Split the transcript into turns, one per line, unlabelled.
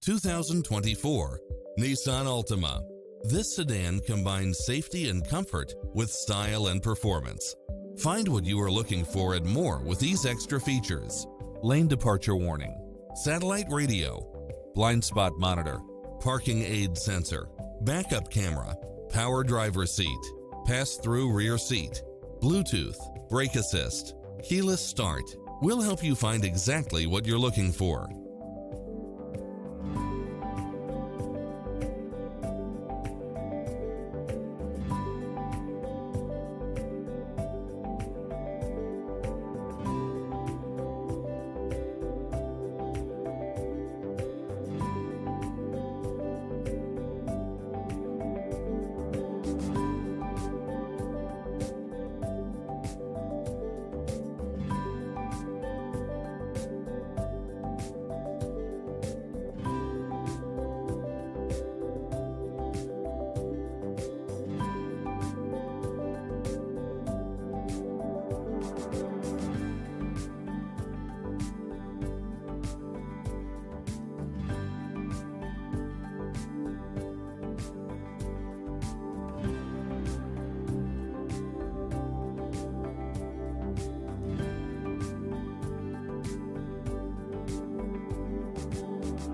2024 Nissan Altima. This sedan combines safety and comfort with style and performance. Find what you are looking for and more with these extra features: lane departure warning, satellite radio, blind spot monitor, parking aid sensor, backup camera, power driver seat, pass-through rear seat, Bluetooth, brake assist, keyless start. We'll help you find exactly what you're looking for.